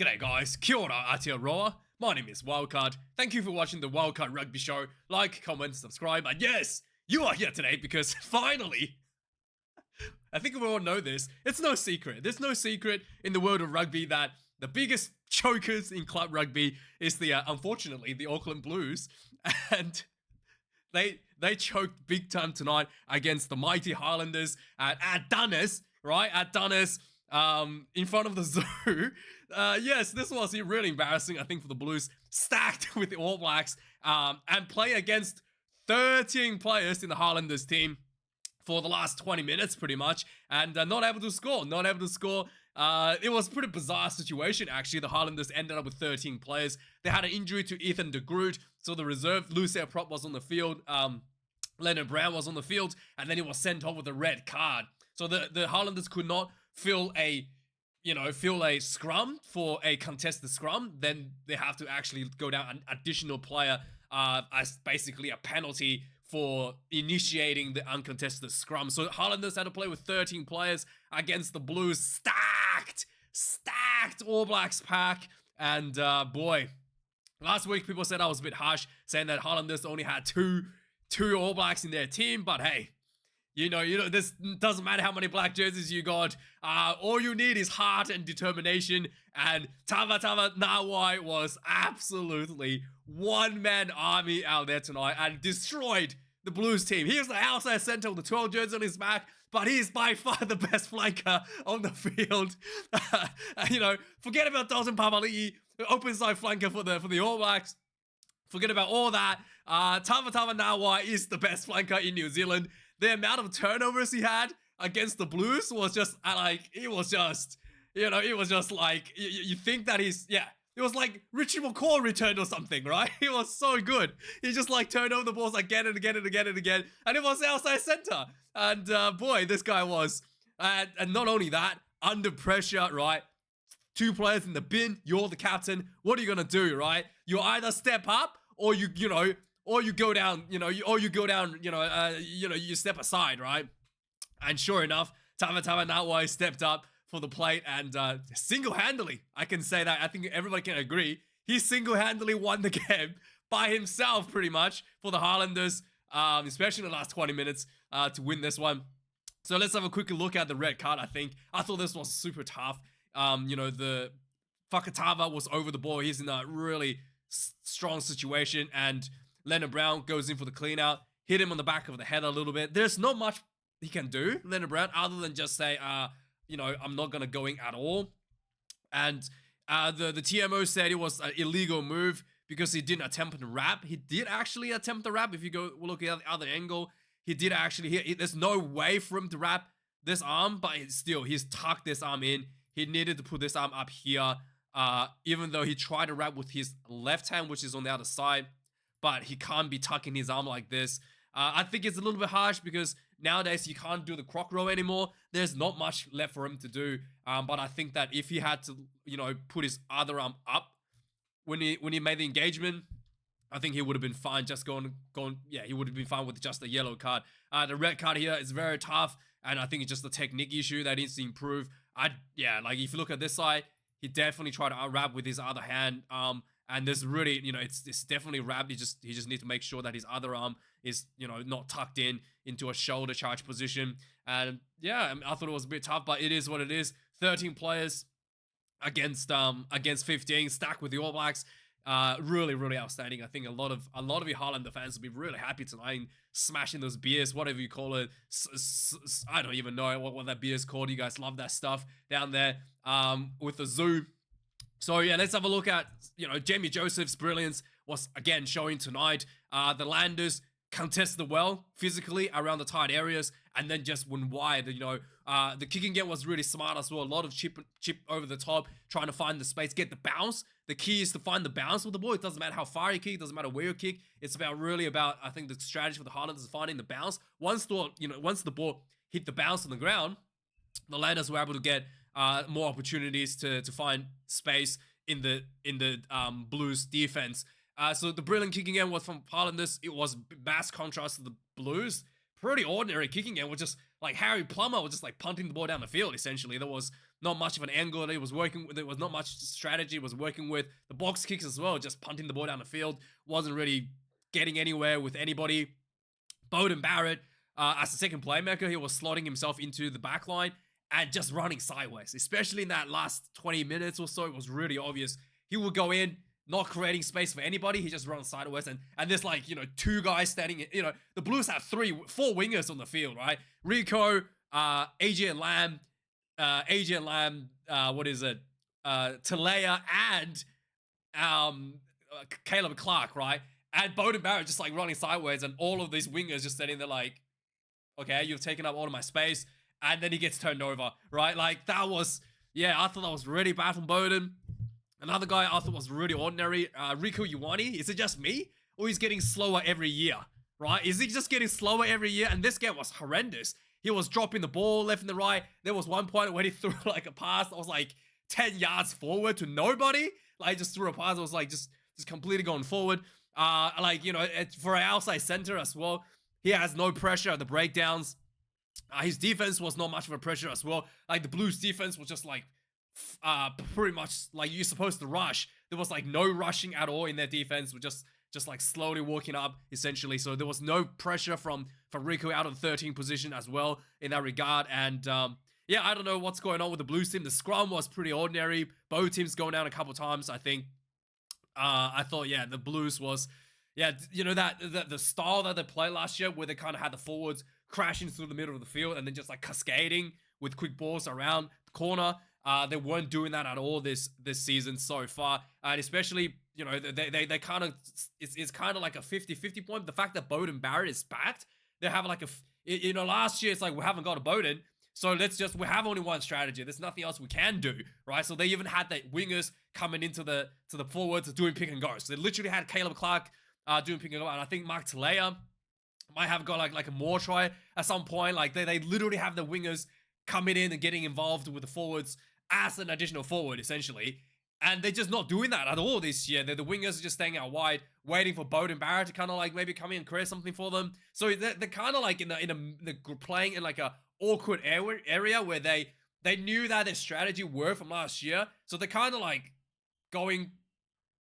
G'day guys, kia ora Aotearoa. My name is Wildkard. Thank you for watching the Wildkard Rugby Show. Like, comment, subscribe, and yes, you are here today because finally, I think we all know this, it's no secret. There's no secret in the world of rugby that the biggest chokers in club rugby is unfortunately, the Auckland Blues. And they choked big time tonight against the mighty Highlanders at Dunners, right? At Dunners, in front of the zoo. Yes, this was really embarrassing, I think, for the Blues. Stacked with the All Blacks and play against 13 players in the Highlanders team for the last 20 minutes, pretty much, and not able to score. It was a pretty bizarre situation, actually. The Highlanders ended up with 13 players. They had an injury to Ethan de Groot, so the reserve Lucia Prop was on the field. Leonard Brown was on the field, and then he was sent off with a red card. So the Highlanders could not fill a scrum for a contested scrum. Then they have to actually go down an additional player as basically a penalty for initiating the uncontested scrum. So Highlanders had to play with 13 players against the Blues. Stacked All Blacks pack. And boy, last week people said I was a bit harsh, saying that Highlanders only had two All Blacks in their team. But hey, you know, this doesn't matter how many black jerseys you got. All you need is heart and determination. And Tava Nawai was absolutely one-man army out there tonight and destroyed the Blues team. He was the outside center with the 12 jerseys on his back, but he's by far the best flanker on the field. Forget about Dalton Papali'i, open side flanker for the All Blacks. Forget about all that. Tava Nawai is the best flanker in New Zealand. The amount of turnovers he had against the Blues was just you think that it was like Richie McCaw returned or something, right? He was so good. He just turned over the balls again and again and again and again, and it was outside center. And boy, this guy was. And not only that, under pressure, right? Two players in the bin. You're the captain. What are you gonna do, right? You either step up or you go down. You step aside, right? And sure enough, Tava Nawai stepped up for the plate and single-handedly, I can say that, I think everybody can agree, he single-handedly won the game by himself pretty much for the Highlanders, especially in the last 20 minutes to win this one. So let's have a quick look at the red card. I thought this was super tough. The Fakatava was over the ball. He's in a really strong situation, and Leonard Brown goes in for the clean out, hit him on the back of the head a little bit. There's not much he can do, Leonard Brown, other than just say, I'm not going to go in at all. And the TMO said it was an illegal move because he didn't attempt to wrap. He did actually attempt to wrap. If you go look at the other angle, he did actually. There's no way for him to wrap this arm, but he's tucked this arm in. He needed to put this arm up here, even though he tried to wrap with his left hand, which is on the other side. But he can't be tucking his arm like this. I think it's a little bit harsh because nowadays you can't do the croc row anymore. There's not much left for him to do. But I think that if he had to, put his other arm up when he made the engagement, I think he would have been fine. He would have been fine with just a yellow card. The red card here is very tough, and I think it's just a technique issue that needs to improve. If you look at this side, he definitely tried to unwrap with his other hand. And there's really, it's definitely wrapped. He just needs to make sure that his other arm is, not tucked into a shoulder charge position. And yeah, I thought it was a bit tough, but it is what it is. 13 players against 15, stacked with the All Blacks. Really, really outstanding. I think a lot of you Highlander fans will be really happy tonight, smashing those beers, whatever you call it. I don't even know what that beer is called. You guys love that stuff down there with the zoo. So yeah, let's have a look at, Jamie Joseph's brilliance was again showing tonight. The Landers contested well physically around the tight areas and then just went wide. The kicking game was really smart as well. A lot of chip over the top, trying to find the space, get the bounce. The key is to find the bounce with the ball. It doesn't matter how far you kick, it doesn't matter where you kick. It's really about, I think, the strategy for the Highlanders is finding the bounce. Once the ball hit the bounce on the ground, the Landers were able to get more opportunities to find space in the Blues defense. So the brilliant kicking game was from Highlanders. It was mass contrast to the Blues. Pretty ordinary kicking game with just like Harry Plummer was just like punting the ball down the field. Essentially, there was not much of an angle that he was working with. There was not much strategy he was working with. The box kicks as well, just punting the ball down the field. Wasn't really getting anywhere with anybody. Beauden Barrett, as the second playmaker, he was slotting himself into the back line and just running sideways. Especially in that last 20 minutes or so, it was really obvious. He would go in, not creating space for anybody. He just runs sideways, and there's like, you know, two guys standing. You know, the Blues have four wingers on the field, right? Rico, AJ Lamb, what is it? Talea and Caleb Clark, right? And Beauden Barrett just like running sideways, and all of these wingers just standing there like, okay, you've taken up all of my space, and then he gets turned over, right? Like that was, yeah, I thought that was really bad from Beauden. Another guy I thought was really ordinary, Rico Ioane. Is it just me? Or he's getting slower every year, right? Is he just getting slower every year? And this game was horrendous. He was dropping the ball left and the right. There was one point where he threw like a pass that was like 10 yards forward to nobody. Like just threw a pass that was like just completely going forward. Like, you know, for an outside center as well, he has no pressure at the breakdowns. His defense was not much of a pressure as well. Like the Blues defense was just like, pretty much like you're supposed to rush. There was like no rushing at all in their defense. We're just like slowly walking up essentially. So there was no pressure from Rico out of the 13 position as well in that regard. And yeah, I don't know what's going on with the Blues team. The scrum was pretty ordinary. Both teams going down a couple times, I think. I thought, yeah, the Blues was, yeah, you know, that the style that they played last year where they kind of had the forwards crashing through the middle of the field and then just like cascading with quick balls around the corner. They weren't doing that at all this season so far, and especially, you know, they kind of, it's kind of like a 50-50 point. The fact that Beauden Barrett is backed, they have like you know, last year it's like we haven't got a Beauden, so we have only one strategy. There's nothing else we can do, right? So they even had the wingers coming into the forwards doing pick and go. So they literally had Caleb Clark doing pick and go, and I think Mark Talea might have got like a more try at some point. Like they literally have the wingers coming in and getting involved with the forwards as an additional forward, essentially. And they're just not doing that at all this year. The wingers are just staying out wide, waiting for Beauden Barrett to kind of like maybe come in and create something for them. So they're kind of like they're playing in like a awkward area where they knew that their strategy worked from last year. So they're kind of like going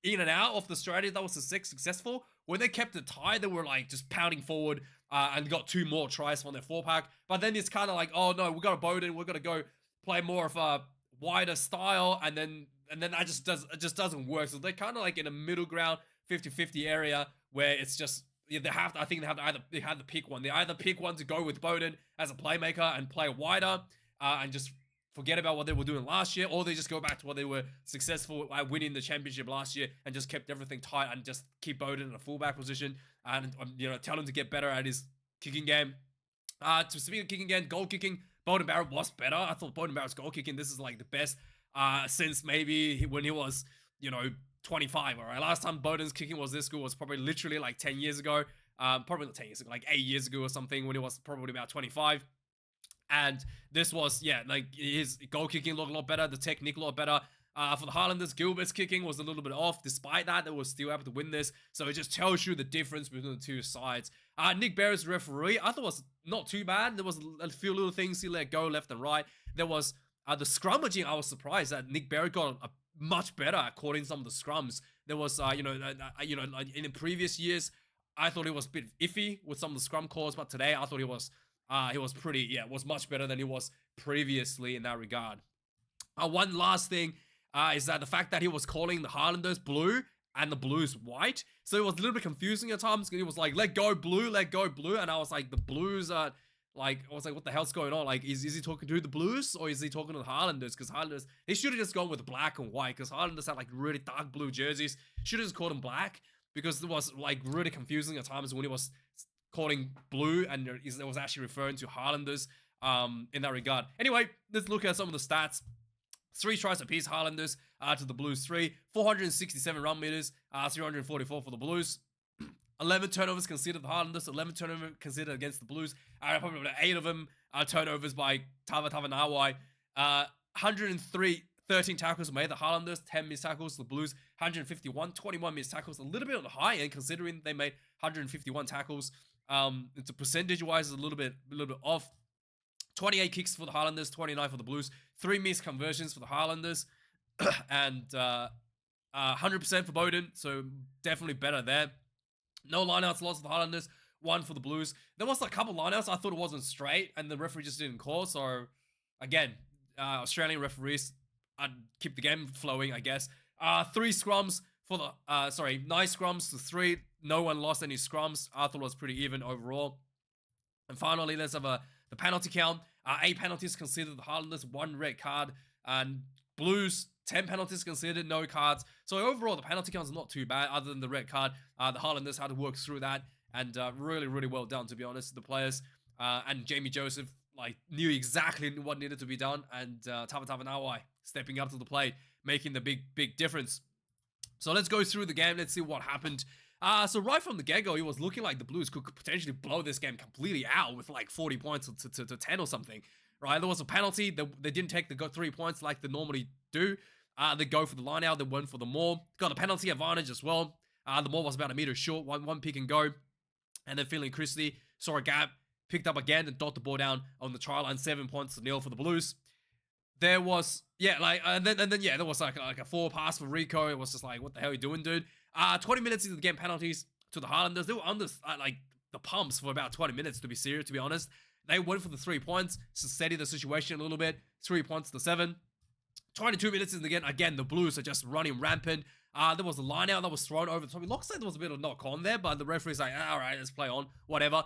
in and out of the strategy that was successful. When they kept it tight, they were like just pounding forward and got 2 more tries from their 4-pack. But then it's kind of like, oh no, we got a Beauden, we're gonna go play more of a wider style, and then that just doesn't work. So they're kind of like in a middle ground 50-50 area where it's just, yeah, I think they have to pick one. They either pick one to go with Beauden as a playmaker and play wider and just forget about what they were doing last year, or they just go back to what they were successful at winning the championship last year and just kept everything tight and just keep Beauden in a fullback position and, you know, tell him to get better at his kicking game. To speak of kicking game, goal kicking, Beauden Barrett was better. I thought Beauden Barrett's goal kicking, this is like the best since maybe when he was, you know, 25. All right, last time Beauden's kicking was this good was probably literally like 10 years ago. Probably not 10 years ago, like 8 years ago or something, when he was probably about 25. And this was, yeah, like his goal kicking looked a lot better, the technique a lot better. For the Highlanders, Gilbert's kicking was a little bit off. Despite that, they were still able to win this. So it just tells you the difference between the two sides. Nick Berry's referee, I thought was not too bad. There was a few little things he let go left and right. There was the scrummaging. I was surprised that Nick Berry got a much better at calling some of the scrums. There was, in the previous years, I thought he was a bit iffy with some of the scrum calls, but today I thought he was was much better than he was previously in that regard. One last thing is that the fact that he was calling the Highlanders blue and the Blues white, so it was a little bit confusing at times. He was like, let go blue, and I was like, the Blues are like, I was like, what the hell's going on? Like, is he talking to the Blues or is he talking to the Highlanders? Because Highlanders, they should have just gone with black and white, because Highlanders had like really dark blue jerseys. Should have just called them black, because it was like really confusing at times when he was calling blue and it was actually referring to Highlanders in that regard. Anyway, let's look at some of the stats. 3 tries apiece, Highlanders to the Blues 3. 467 run meters, 344 for the Blues. 11 turnovers considered the Highlanders, 11 turnovers considered against the Blues. Probably about 8 of them turnovers by Tava Nawai. 13 tackles made the Highlanders, 10 missed tackles. The Blues 151, 21 missed tackles. A little bit on the high end considering they made 151 tackles. It's a percentage wise is a little bit off. 28 kicks for the Highlanders, 29 for the Blues. 3 missed conversions for the Highlanders. And 100% for Bowden, so definitely better there. No lineouts lost for the Highlanders, 1 for the Blues. There was a couple lineouts I thought it wasn't straight, and the referee just didn't call. So again, Australian referees, I'd keep the game flowing, I guess. 3 scrums for the 9 scrums to 3. No one lost any scrums. I thought it was pretty even overall. And finally, let's have the penalty count. 8 penalties considered the Highlanders, 1 red card, and Blues 10 penalties considered, no cards. So overall, the penalty count is not too bad, other than the red card. The Highlanders had to work through that, and really, really well done, to be honest. The players and Jamie Joseph knew exactly what needed to be done, and Tava Nawai stepping up to the plate, making the big difference. So let's go through the game. Let's see what happened. So right from the get-go, it was looking like the Blues could potentially blow this game completely out with 40 points to 10 or something, right? There was a penalty. They didn't take the 3 points like they normally do. They go for the line out. They went for the maul. Got a penalty advantage as well. The maul was about a meter short. One pick and go. And then Finley Christie saw a gap, picked up again, and dot the ball down on the try line. 7 points to 0 for the Blues. There was, and then there was like a 4 pass for Rico. It was just like, what the hell are you doing, dude? 20 minutes into the game, penalties to the Highlanders. They were under the pumps for about 20 minutes, to be honest. They went for the 3 points to steady the situation a little bit. 3 points to 7. 22 minutes into the game, again, the Blues are just running rampant. There was a line out that was thrown over the top. It looks like there was a bit of knock on there, but the referee's like, all right, let's play on, whatever.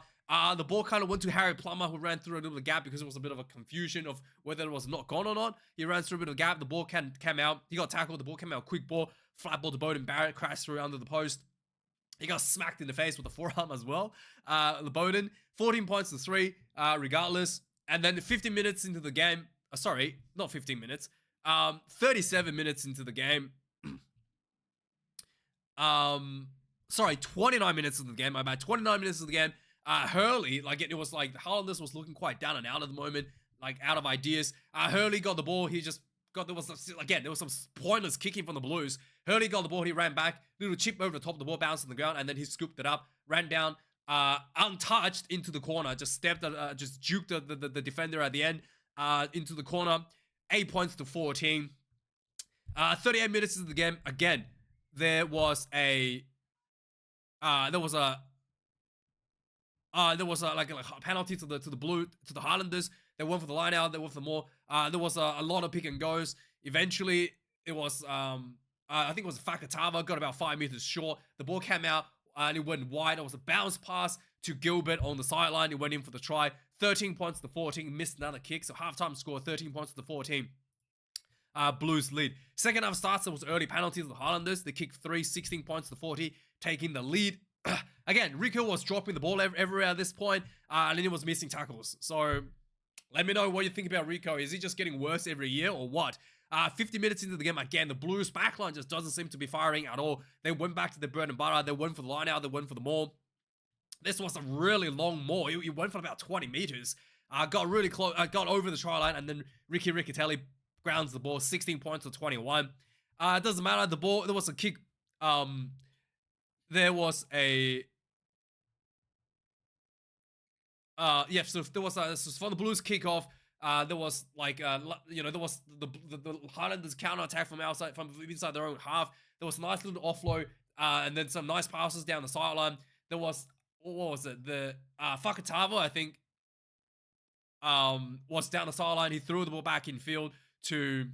The ball kind of went to Harry Plummer, who ran through a little gap because it was a bit of a confusion of whether it was knock on or not. He ran through a bit of a gap. The ball came out. He got tackled. The ball came out. Quick ball. Flat ball to Bowden Barrett. Crashed through under the post. He got smacked in the face with a forearm as well. The Bowden. 14 points to 3, regardless. And then 15 minutes into the game. Sorry, not 15 minutes. 37 minutes into the game. 29 minutes into the game. My bad. 29 minutes into the game. Hurley, it was like the Highlanders was looking quite down and out at the moment, out of ideas. Hurley got the ball. He just there was some pointless kicking from the Blues. Hurley got the ball. He ran back, little chip over the top of the ball, bounced on the ground, and then he scooped it up, ran down, untouched into the corner. Just stepped, just juked the defender at the end, into the corner. 8 points to 14. 38 minutes into the game. Again, there was a penalty to the Highlanders. They went for the line out. They went for more. There was a lot of pick and goes. Eventually, it was I think it was Fakatava, got about 5 meters short. The ball came out and it went wide. It was a bounce pass to Gilbert on the sideline. He went in for the try. 13 points to 14. Missed another kick. So halftime score 13 points to 14. Blues lead. Second half starts. There was early penalties to the Highlanders. They kicked 3, 16 points to 40, taking the lead. Again, Rico was dropping the ball everywhere at this point, and then he was missing tackles. So let me know what you think about Rico. Is he just getting worse every year or what? 50 minutes into the game, again, the Blues backline just doesn't seem to be firing at all. They went back to their bread and butter. They went for the line out. They went for the maul. This was a really long maul. He went for about 20 meters. Got really close. Got over the try line, and then Ricky Riccatelli grounds the ball. 16 points to 21. It doesn't matter. The ball. There was a kick. There was a. So there was from the Blues kickoff. There was there was the Highlanders counter attack from outside, from inside their own half. There was a nice little offload, and then some nice passes down the sideline. There was, what was it? The Fakatava, I think, was down the sideline. He threw the ball back in field to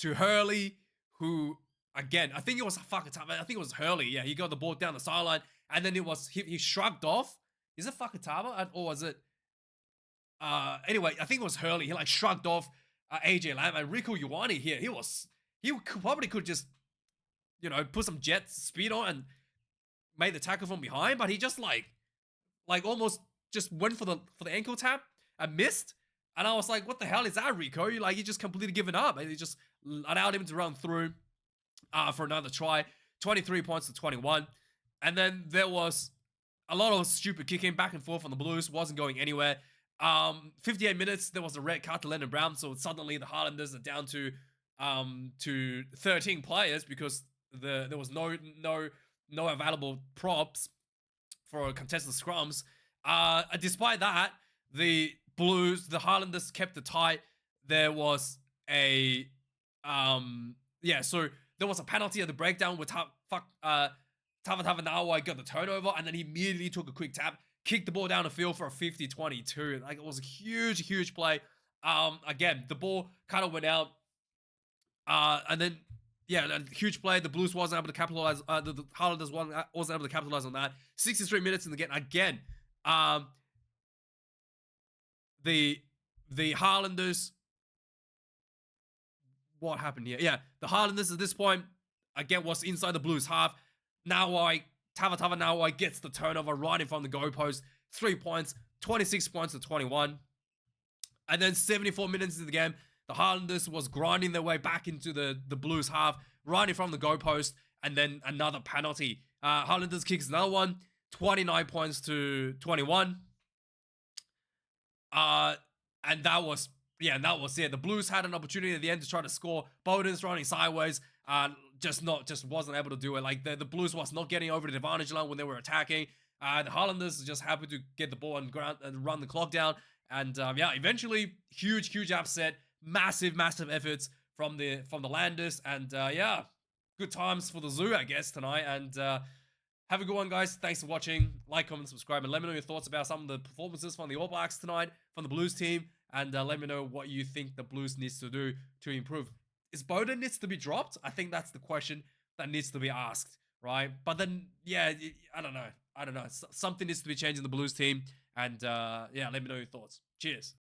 Hurley, who again, I think it was Fakatava. I think it was Hurley. Yeah, he got the ball down the sideline, and then it was he shrugged off. Is it Fakatava or was it? Anyway, I think it was Hurley. He shrugged off AJ Lamb, and Rico Ioane here. He probably could just put some jet speed on and made the tackle from behind, but he just almost just went for the ankle tap and missed. And I was like, what the hell is that, Rico? You just completely given up, and he just allowed him to run through for another try. 23 points to 21, and then there was a lot of stupid kicking back and forth on the Blues. Wasn't going anywhere. 58 minutes, there was a red card to Lennon Brown, so suddenly the Highlanders are down to 13 players because there was no available props for contested scrums. Despite that, the Highlanders kept it tight. There was a so there was a penalty at the breakdown where Tava Nawai got the turnover, and then he immediately took a quick tap, kicked the ball down the field for a 50-22. Like, it was a huge play. Again, the ball kind of went out, and then a huge play. The Blues wasn't able to capitalize. The Highlanders wasn't able to capitalize on that. 63 minutes in the game. Again, the Highlanders. What happened here? Yeah, the Highlanders at this point, again, was inside the Blues half. Tava Nawai gets the turnover right in front of the goalpost. 3 points, 26 points to 21. And then 74 minutes into the game, the Highlanders was grinding their way back into the Blues half, right in front of the goalpost, and then another penalty. Highlanders kicks another one, 29 points to 21. And that was it. The Blues had an opportunity at the end to try to score. Bowden's running sideways, just wasn't able to do it. Like, the Blues was not getting over the advantage line when they were attacking. The Highlanders just happy to get the ball and run the clock down. And eventually, huge upset, massive efforts from the Landers, and good times for the Zoo, I guess, tonight. And have a good one, guys. Thanks for watching. Like, comment, subscribe, and let me know your thoughts about some of the performances from the All Blacks tonight, from the Blues team, and let me know what you think the Blues needs to do to improve. Is Bowden needs to be dropped? I think that's the question that needs to be asked, right? But then, I don't know. Something needs to be changed in the Blues team, and let me know your thoughts. Cheers.